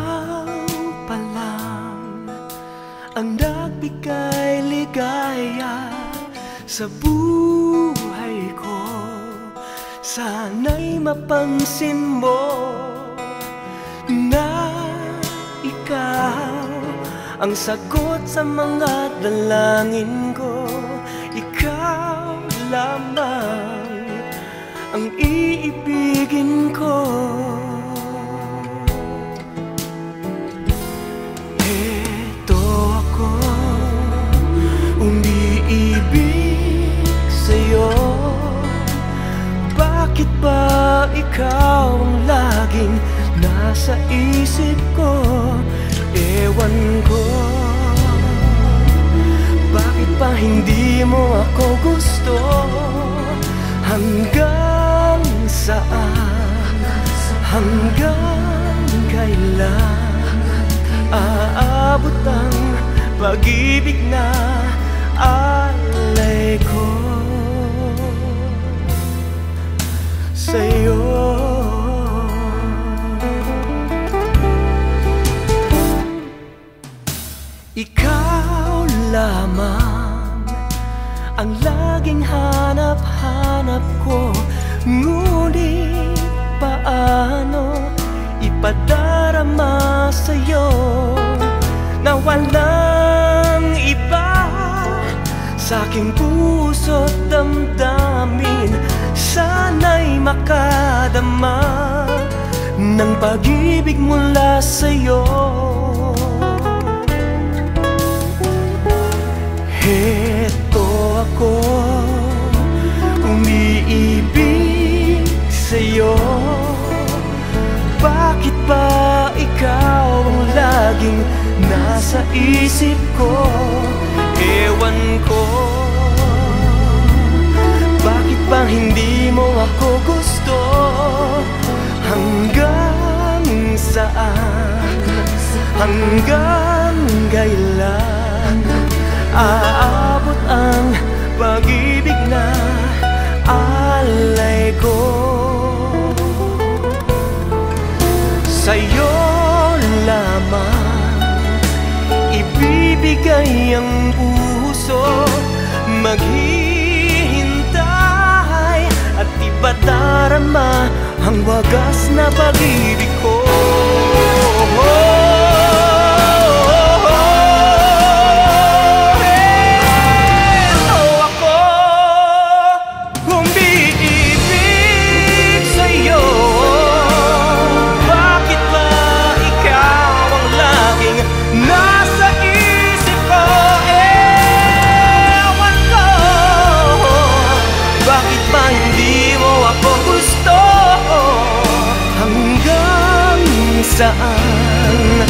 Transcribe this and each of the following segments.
Ikaw pa lang ang nagbigay ligaya sa buhay ko. Sana'y mapansin mo na ikaw ang sagot sa mga dalangin ko. Ikaw lamang ang iibigin ko. Eto ako, umiibig sa'yo. Bakit ba ikaw ang laging nasa isip ko? Ewan ko, bakit pa hindi mo ako gusto? Hanggang saan, hanggang kailan aabot ang pag-ibig na alay ko sa'yo? Ikaw lamang ang laging hanap-hanap ko. Ngunit paano ipadarama sa'yo na walang iba sa'king puso't damdamin? Sana'y makadama ng pag-ibig mula sa'yo. Heto ako, umiibig sa'yo. Bakit ba ikaw ang laging nasa isip ko? Ewan ko, bakit ba hindi mo ako gusto? Hanggang saan, hanggang kailan aabot ang pag-ibig na alay ko sa'yo lamang? Ibibigay ang puso, maghihintay at ipadarama ang wagas na pag-ibig ko. Saan,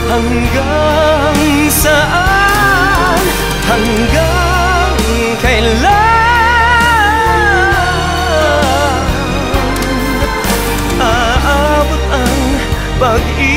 hanggang saan, hanggang kailan aabot ang pag-ibig